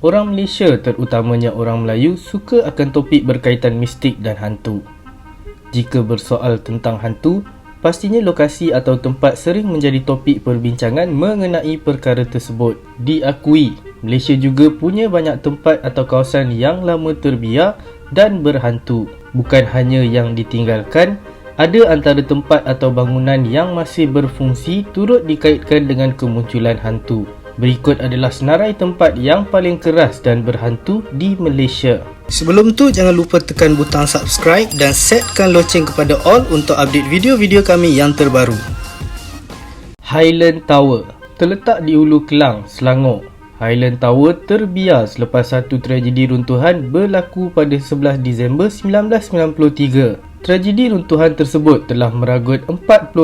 Orang Malaysia, terutamanya orang Melayu, suka akan topik berkaitan mistik dan hantu. Jika bersoal tentang hantu, pastinya lokasi atau tempat sering menjadi topik perbincangan mengenai perkara tersebut. Diakui, Malaysia juga punya banyak tempat atau kawasan yang lama terbiar dan berhantu. Bukan hanya yang ditinggalkan, ada antara tempat atau bangunan yang masih berfungsi turut dikaitkan dengan kemunculan hantu. Berikut adalah senarai tempat yang paling keras dan berhantu di Malaysia. Sebelum tu, jangan lupa tekan butang subscribe dan setkan loceng kepada all untuk update video-video kami yang terbaru. Highland Tower terletak di Hulu Kelang, Selangor. Highland Tower terbiar selepas satu tragedi runtuhan berlaku pada 11 Disember 1993. Tragedi runtuhan tersebut telah meragut 48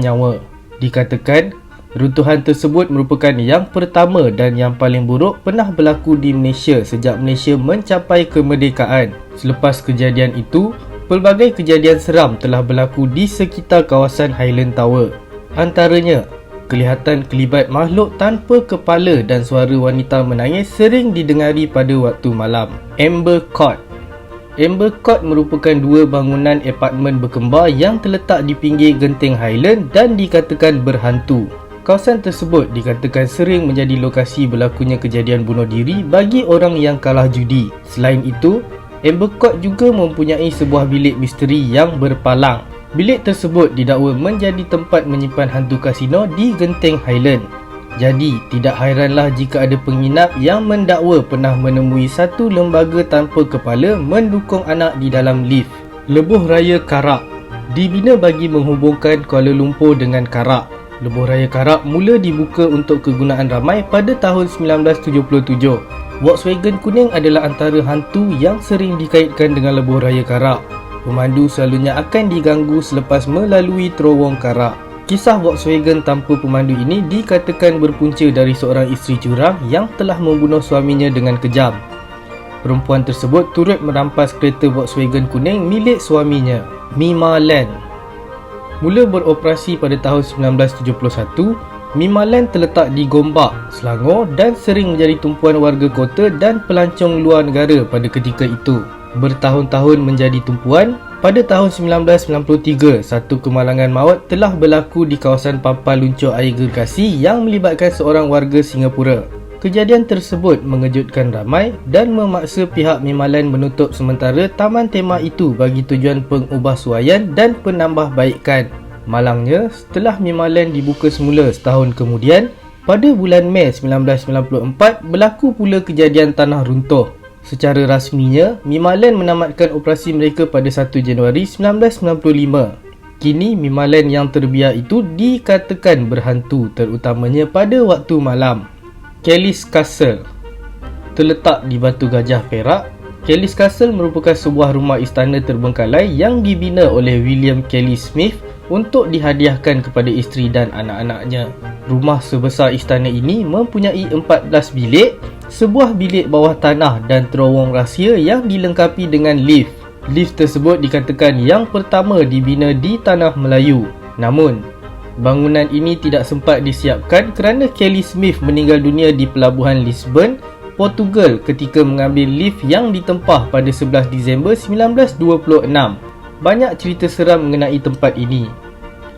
nyawa. Dikatakan, runtuhan tersebut merupakan yang pertama dan yang paling buruk pernah berlaku di Malaysia sejak Malaysia mencapai kemerdekaan. Selepas kejadian itu, pelbagai kejadian seram telah berlaku di sekitar kawasan Highland Tower. Antaranya, kelihatan kelibat makhluk tanpa kepala dan suara wanita menangis sering didengari pada waktu malam. Amber Court. Amber Court merupakan dua bangunan apartmen berkembar yang terletak di pinggir genting Highland dan dikatakan berhantu. Kawasan tersebut dikatakan sering menjadi lokasi berlakunya kejadian bunuh diri bagi orang yang kalah judi. Selain itu, Amber Court juga mempunyai sebuah bilik misteri yang berpalang. Bilik tersebut didakwa menjadi tempat menyimpan hantu kasino di genting Highland. Jadi, tidak hairanlah jika ada penginap yang mendakwa pernah menemui satu lembaga tanpa kepala mendukung anak di dalam lift. Lebuh Raya Karak dibina bagi menghubungkan Kuala Lumpur dengan Karak. Lebuh Raya Karak mula dibuka untuk kegunaan ramai pada tahun 1977. Volkswagen kuning adalah antara hantu yang sering dikaitkan dengan Lebuh Raya Karak. Pemandu selalunya akan diganggu selepas melalui terowong Karak. Kisah Volkswagen tanpa pemandu ini dikatakan berpunca dari seorang isteri curang yang telah membunuh suaminya dengan kejam. Perempuan tersebut turut merampas kereta Volkswagen kuning milik suaminya. Mima Land mula beroperasi pada tahun 1971. Mima Land terletak di Gombak, Selangor dan sering menjadi tumpuan warga kota dan pelancong luar negara pada ketika itu. Bertahun-tahun menjadi tumpuan, pada tahun 1993, satu kemalangan maut telah berlaku di kawasan pampang luncur air gergasi yang melibatkan seorang warga Singapura. Kejadian tersebut mengejutkan ramai dan memaksa pihak Mima Land menutup sementara taman tema itu bagi tujuan pengubahsuaian dan penambahbaikan. Malangnya, setelah Mima Land dibuka semula setahun kemudian, pada bulan Mei 1994 berlaku pula kejadian tanah runtuh. Secara rasminya, Mima Land menamatkan operasi mereka pada 1 Januari 1995. Kini, Mima Land yang terbiar itu dikatakan berhantu, terutamanya pada waktu malam. Kelly's Castle terletak di Batu Gajah, Perak. Kelly's Castle merupakan sebuah rumah istana terbengkalai yang dibina oleh William Kelly Smith untuk dihadiahkan kepada isteri dan anak-anaknya. Rumah sebesar istana ini mempunyai 14 bilik, sebuah bilik bawah tanah dan terowong rahsia yang dilengkapi dengan lift. Lift tersebut dikatakan yang pertama dibina di Tanah Melayu. Namun, bangunan ini tidak sempat disiapkan kerana Kelly Smith meninggal dunia di pelabuhan Lisbon, Portugal ketika mengambil lift yang ditempah pada 11 Disember 1926. Banyak cerita seram mengenai tempat ini.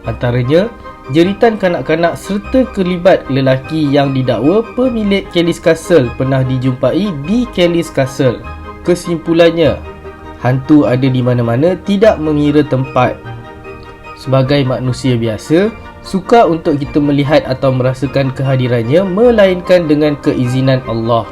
Antaranya, jeritan kanak-kanak serta kelibat lelaki yang didakwa pemilik Kelly's Castle pernah dijumpai di Kelly's Castle. Kesimpulannya, hantu ada di mana-mana, tidak mengira tempat. Sebagai manusia biasa, sukar untuk kita melihat atau merasakan kehadirannya melainkan dengan keizinan Allah.